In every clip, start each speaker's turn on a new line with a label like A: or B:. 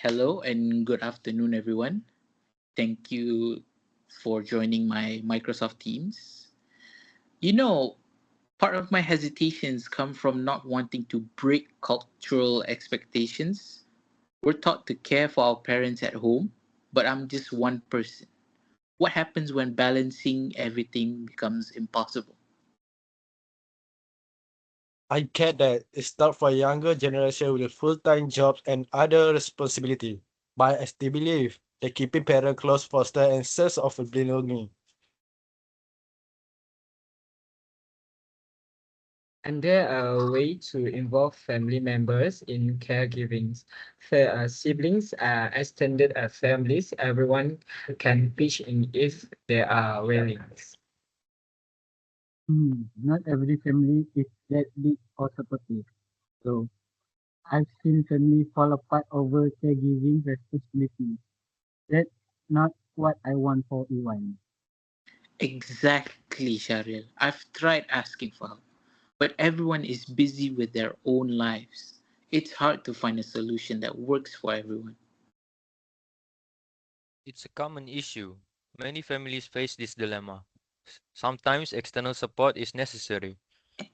A: Hello and good afternoon, everyone. Thank you for joining my Microsoft Teams. You know, part of my hesitations come from not wanting to break cultural expectations. We're taught to care for our parents at home, but I'm just one person. What happens when balancing everything becomes impossible?
B: I get that it's tough for a younger generation with full-time jobs and other responsibility, but I still believe that keeping parents close foster and sense of belonging.
C: And there are a way to involve family members in caregiving. Siblings are extended families. Everyone can pitch in if they are willing.
D: Not every family is that big or supportive. So I've seen families fall apart over caregiving responsibilities. That's not what I want for Iwan.
A: Exactly, Sharil. I've tried asking for help, but everyone is busy with their own lives. It's hard to find a solution that works for everyone.
E: It's a common issue. Many families face this dilemma. Sometimes external support is necessary,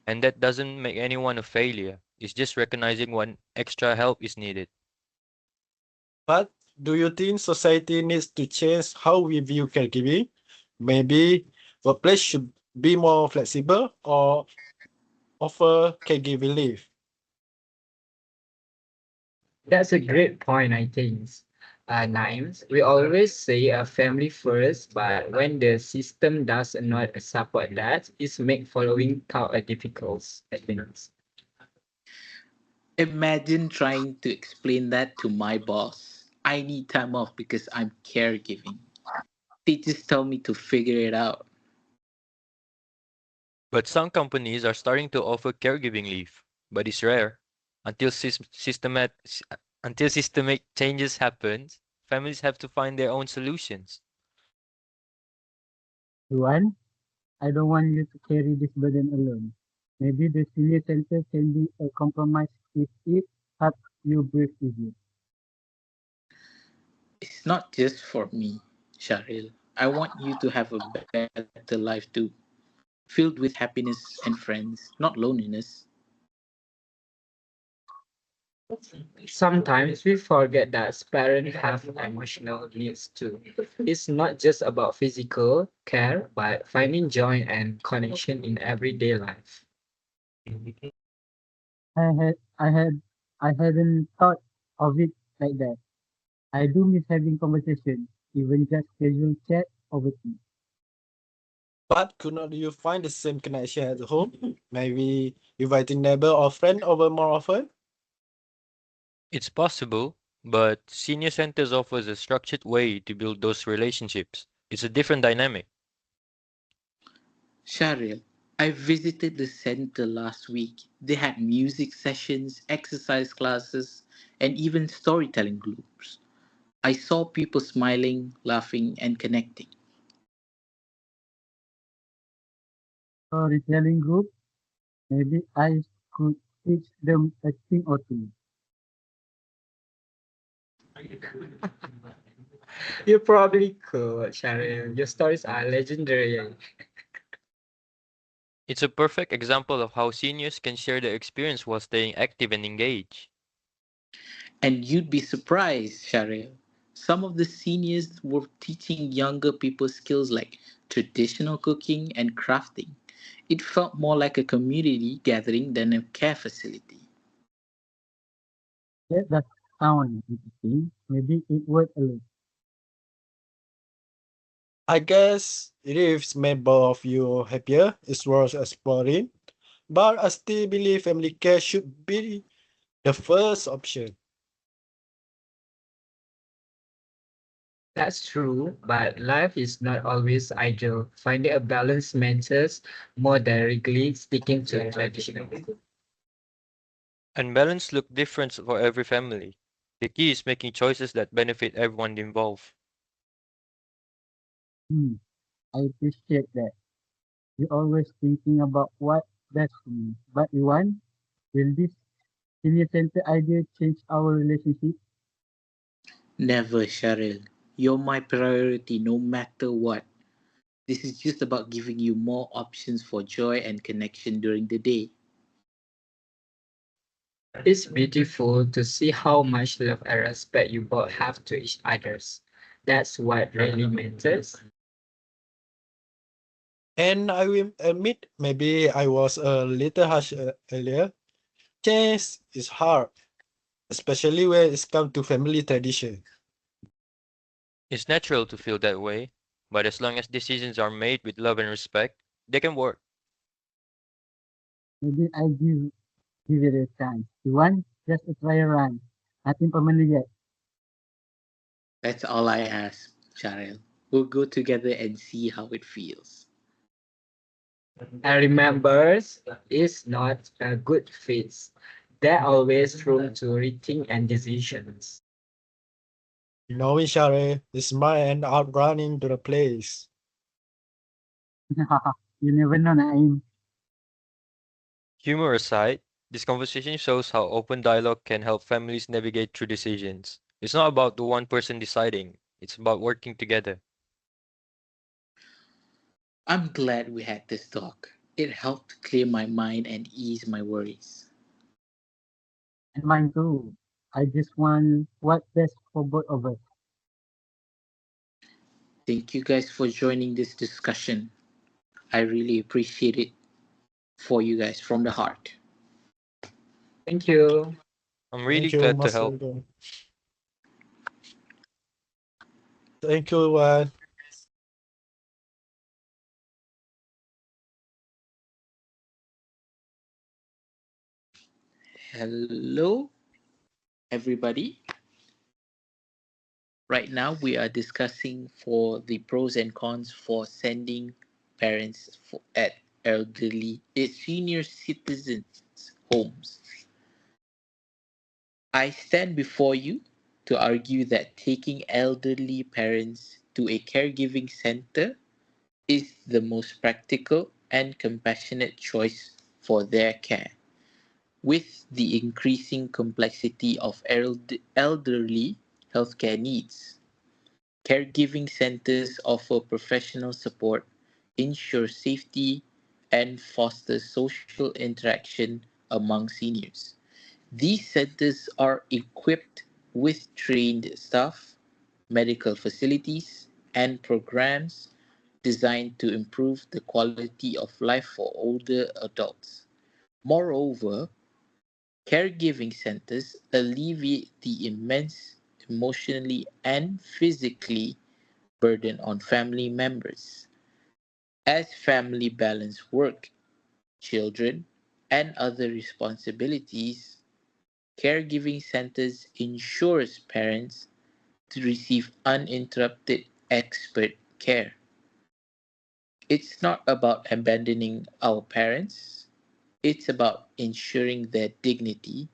E: and that doesn't make anyone a failure. It's just recognizing when extra help is needed.
B: But do you think society needs to change how we view caregiving? Maybe workplace should be more flexible or offer caregiving leave.
C: That's a great point, I think. Names, we always say a family first, but when the system does not support that, it's make following count a difficult, I think.
A: Imagine trying to explain that to my boss. I need time off because I'm caregiving. They just tell me to figure it out.
E: But some companies are starting to offer caregiving leave, but it's rare. Until until systemic changes happen, families have to find their own solutions.
D: Iwan, I don't want you to carry this burden alone. Maybe the senior center can be a compromise if it helps you breathe easier.
A: It's not just for me, Sharil. I want you to have a better life too, filled with happiness and friends, not loneliness.
C: Sometimes we forget that parents have emotional needs too. It's not just about physical care, but finding joy and connection in everyday life.
D: I had, I had, I hadn't thought of it like that. I do miss having conversation, even just casual chat over tea.
B: But could not you find the same connection at home? Maybe inviting neighbor or friend over more often?
E: It's possible, but senior centers offers a structured way to build those relationships. It's a different dynamic.
A: Sharil, I visited the center last week. They had music sessions, exercise classes, and even storytelling groups. I saw people smiling, laughing, and connecting.
D: Storytelling group, maybe I could teach them a thing or two.
C: You probably could, Sharon. Your stories are legendary.
E: It's a perfect example of how seniors can share their experience while staying active and engaged.
A: And you'd be surprised, Sharil. Some of the seniors were teaching younger people skills like traditional cooking and crafting. It felt more like a community gathering than a care facility.
D: That does sound interesting. Maybe it would alone.
B: I guess it is made both of you happier. It's worth exploring. But I still believe family care should be the first option.
C: That's true, but life is not always ideal. Finding a balance matters more directly sticking to traditional.
E: And balance look different for every family. The key is making choices that benefit everyone involved.
D: Hmm, I appreciate that. You're always thinking about what best for me. But Iwan, will this senior center idea change our relationship?
A: Never, Cheryl. You're my priority no matter what. This is just about giving you more options for joy and connection during the day.
C: It's beautiful to see how much love and respect you both have to each others. That's what really matters.
B: And I will admit, maybe I was a little harsh earlier. Change is hard, especially when it's come to family tradition.
E: It's natural to feel that way, but as long as decisions are made with love and respect, they can work.
D: Maybe I give it a chance. You want? Just a trial run. Nothing permanent yet.
A: That's all I ask, Cheryl. We'll go together and see how it feels.
C: And remember, it's not a good fit. There always room to rethink and decisions.
B: Knowing Share is my end out running to the place.
D: You never know, Naim.
E: Humor aside, this conversation shows how open dialogue can help families navigate through decisions. It's not about the one person deciding, it's about working together.
A: I'm glad we had this talk. It helped clear my mind and ease my worries.
D: And mine too. I just want what's best for both of us.
A: Thank you guys for joining this discussion. I really appreciate it for you guys from the heart.
C: Thank you.
E: I'm
B: Thank
E: really
B: you,
E: glad to
B: Master.
E: help.
B: Thank you,
A: Hello, everybody. Right now, we are discussing for the pros and cons for sending parents at senior citizens homes. I stand before you to argue that taking elderly parents to a caregiving center is the most practical and compassionate choice for their care. With the increasing complexity of elderly healthcare needs, caregiving centers offer professional support, ensure safety, and foster social interaction among seniors. These centers are equipped with trained staff, medical facilities, and programs designed to improve the quality of life for older adults. Moreover, caregiving centers alleviate the immense emotionally and physically burden on family members. As family balance work, children, and other responsibilities, caregiving centers ensures parents to receive uninterrupted expert care. It's not about abandoning our parents, it's about ensuring their dignity,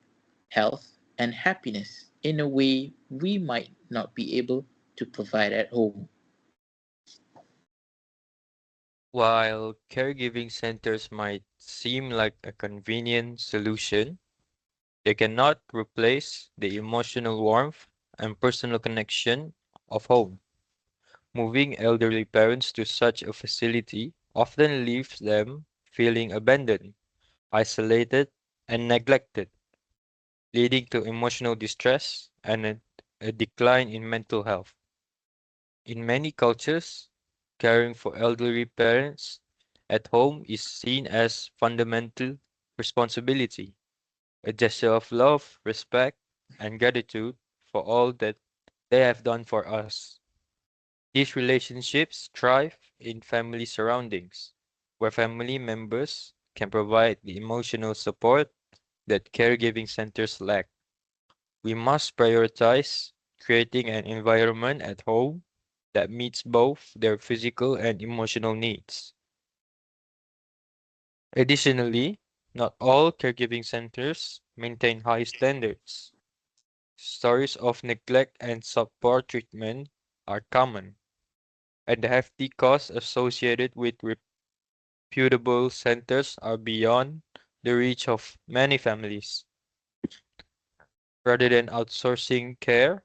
A: health, and happiness in a way we might not be able to provide at home.
E: While caregiving centers might seem like a convenient solution, they cannot replace the emotional warmth and personal connection of home. Moving elderly parents to such a facility often leaves them feeling abandoned, isolated, and neglected, leading to emotional distress and a decline in mental health. In many cultures, caring for elderly parents at home is seen as fundamental responsibility, a gesture of love, respect, and gratitude for all that they have done for us. These relationships thrive in family surroundings, where family members can provide the emotional support that caregiving centers lack. We must prioritize creating an environment at home that meets both their physical and emotional needs. Additionally, not all caregiving centers maintain high standards. Stories of neglect and subpar treatment are common, and the hefty costs associated with reputable centers are beyond the reach of many families. Rather than outsourcing care,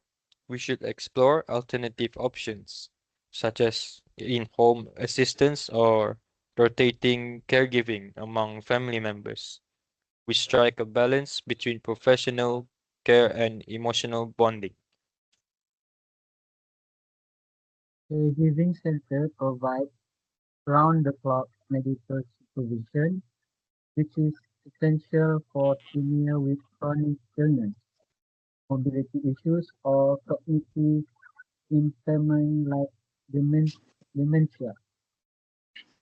E: We should explore alternative options, such as in-home assistance or rotating caregiving among family members. We strike a balance between professional care and emotional bonding.
D: Caregiving center provide round-the-clock medical supervision, which is essential for senior with chronic illness, mobility issues, or cognitive impairment like dementia.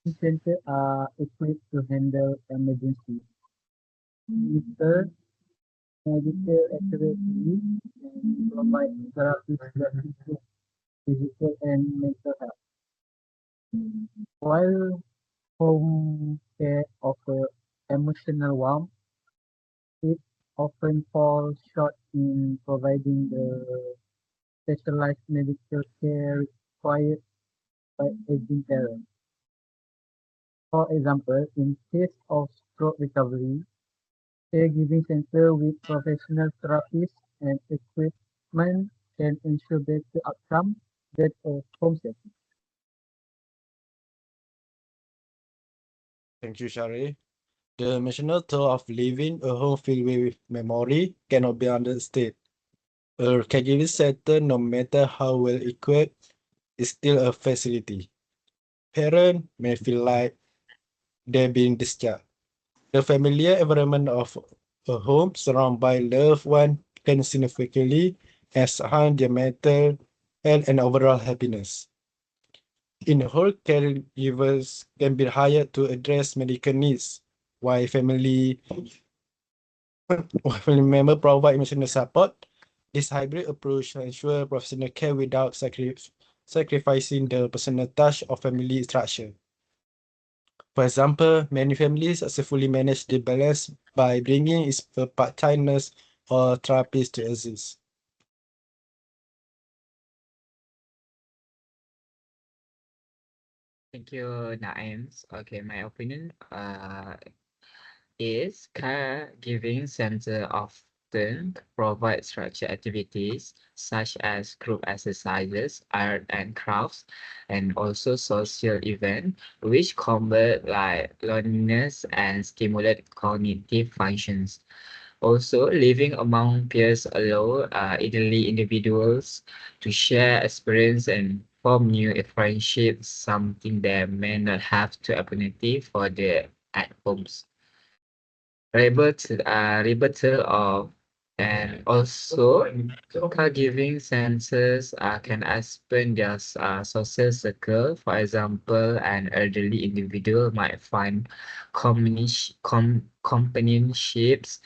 D: These centers are equipped to handle emergencies, monitor medical accurately, and provide therapies that improve physical and mental health. While home care offers emotional warmth, it often falls short in providing the specialized medical care required by aging parents. For example, in case of stroke recovery, caregiving center with professional therapists and equipment can ensure better outcome than a home setting.
B: Thank you, Shari. The emotional toll of living a home filled with memory cannot be understated. A caregiving center, no matter how well equipped, is still a facility. Parents may feel like they're being discharged. The familiar environment of a home surrounded by loved ones can significantly enhance their mental health and overall happiness. In whole, caregivers can be hired to address medical needs, while family member provide emotional support. This hybrid approach ensures professional care without sacrificing the personal touch of family structure. For example, many families successfully manage the balance by bringing its part-time nurse or therapist to assist.
C: Thank you, Naeem. Okay, my opinion is caregiving center often provide structured activities such as group exercises, art and crafts, and also social events, which combat like loneliness and stimulate cognitive functions. Also, living among peers allow elderly individuals to share experience and form new friendships, something they may not have the opportunity for their at homes. Rebuttal of and also caregiving centers can expand their social circle. For example, an elderly individual might find companionships,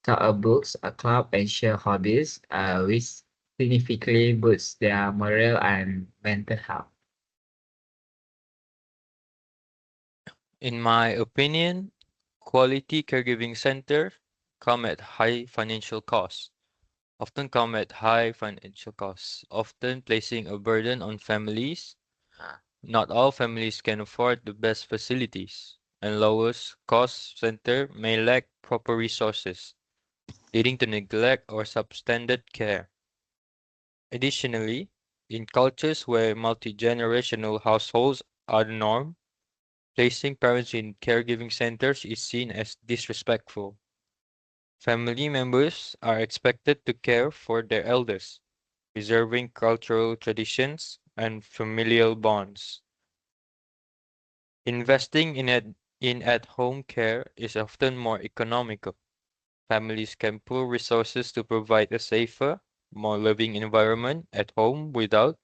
C: start a books, a club, and share hobbies, which significantly boosts their morale and mental health.
E: In my opinion, quality caregiving centers come at high financial costs, often placing a burden on families. Not all families can afford the best facilities, and lowest cost center may lack proper resources, leading to neglect or substandard care. Additionally, in cultures where multi-generational households are the norm, placing parents in caregiving centers is seen as disrespectful. Family members are expected to care for their elders, preserving cultural traditions and familial bonds. Investing in at-home care is often more economical. Families can pool resources to provide a safer, more loving environment at home without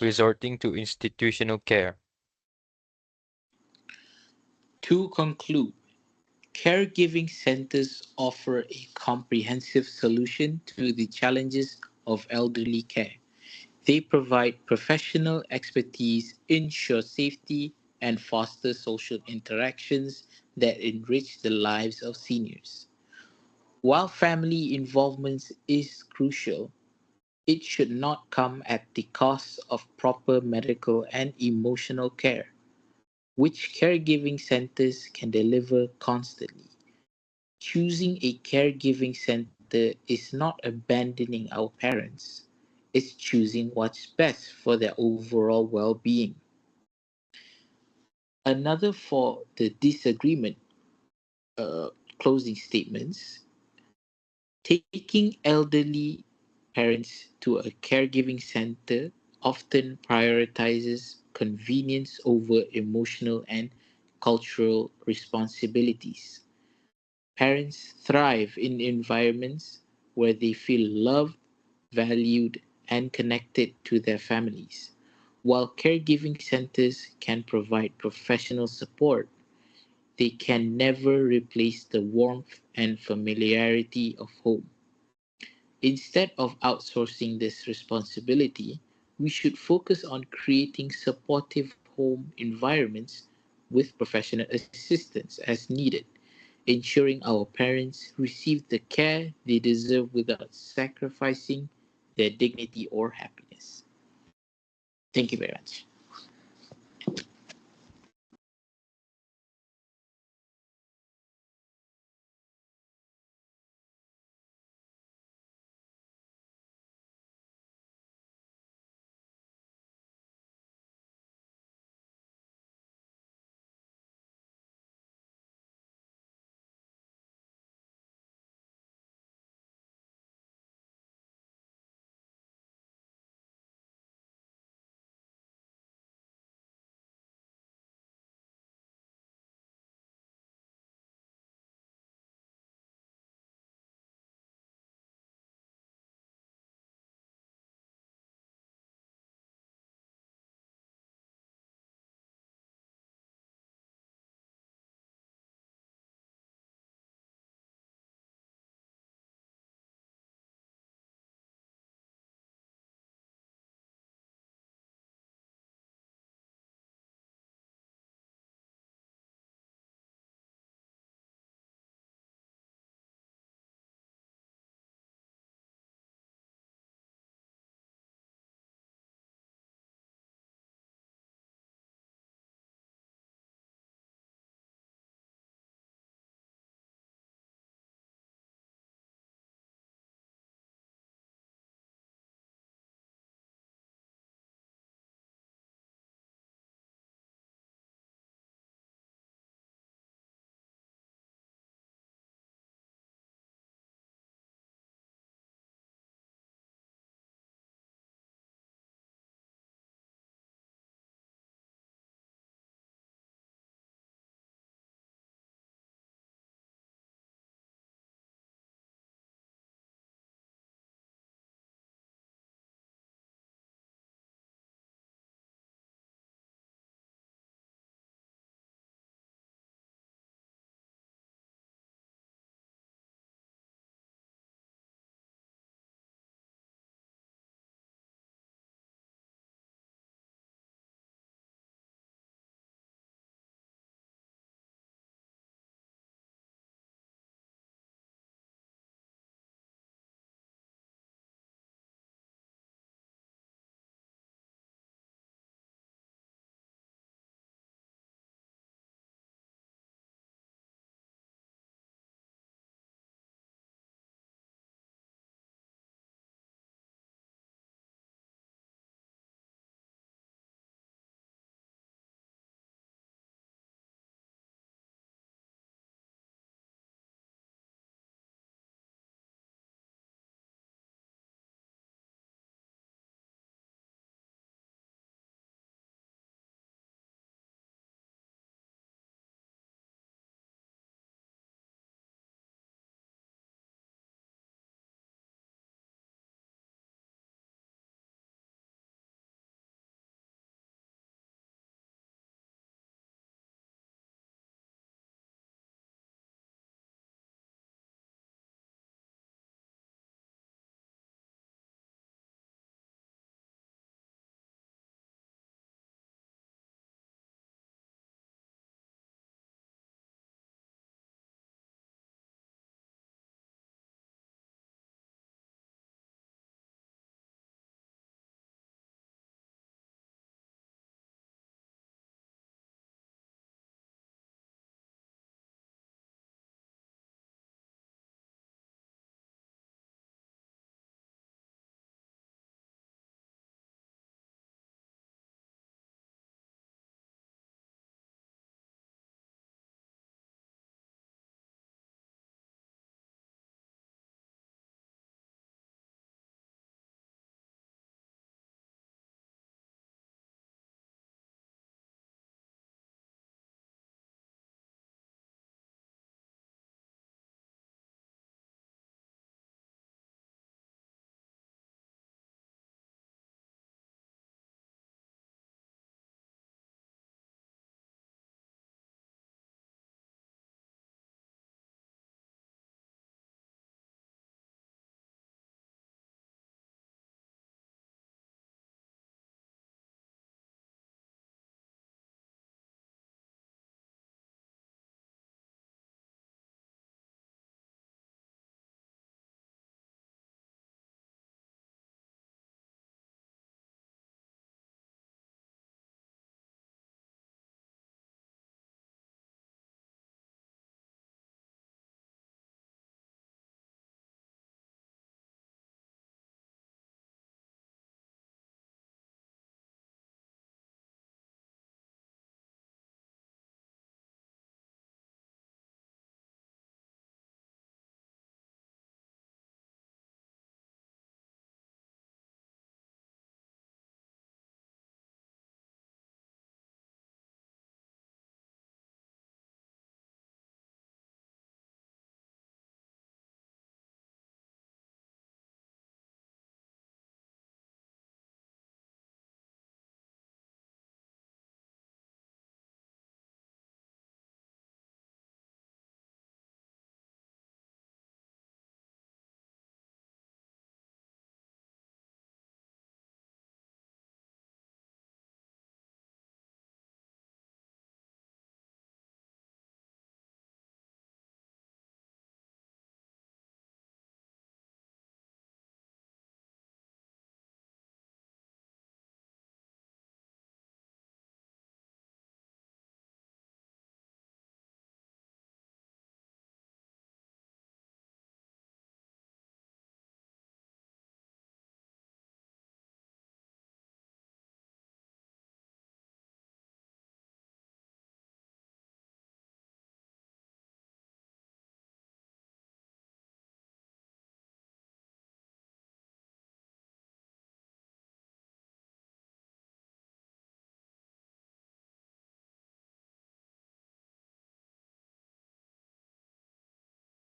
E: resorting to institutional care.
A: To conclude, caregiving centers offer a comprehensive solution to the challenges of elderly care. They provide professional expertise, ensure safety, and foster social interactions that enrich the lives of seniors. While family involvement is crucial, it should not come at the cost of proper medical and emotional care, which caregiving centers can deliver constantly. Choosing a caregiving center is not abandoning our parents, is choosing what's best for their overall well being. Another for the disagreement uh, closing statements, taking elderly parents to a caregiving center often prioritizes convenience over emotional and cultural responsibilities. Parents thrive in environments where they feel loved, valued, and connected to their families. While caregiving centers can provide professional support, they can never replace the warmth and familiarity of home. Instead of outsourcing this responsibility, we should focus on creating supportive home environments with professional assistance as needed, ensuring our parents receive the care they deserve without sacrificing their dignity or happiness. Thank you very much.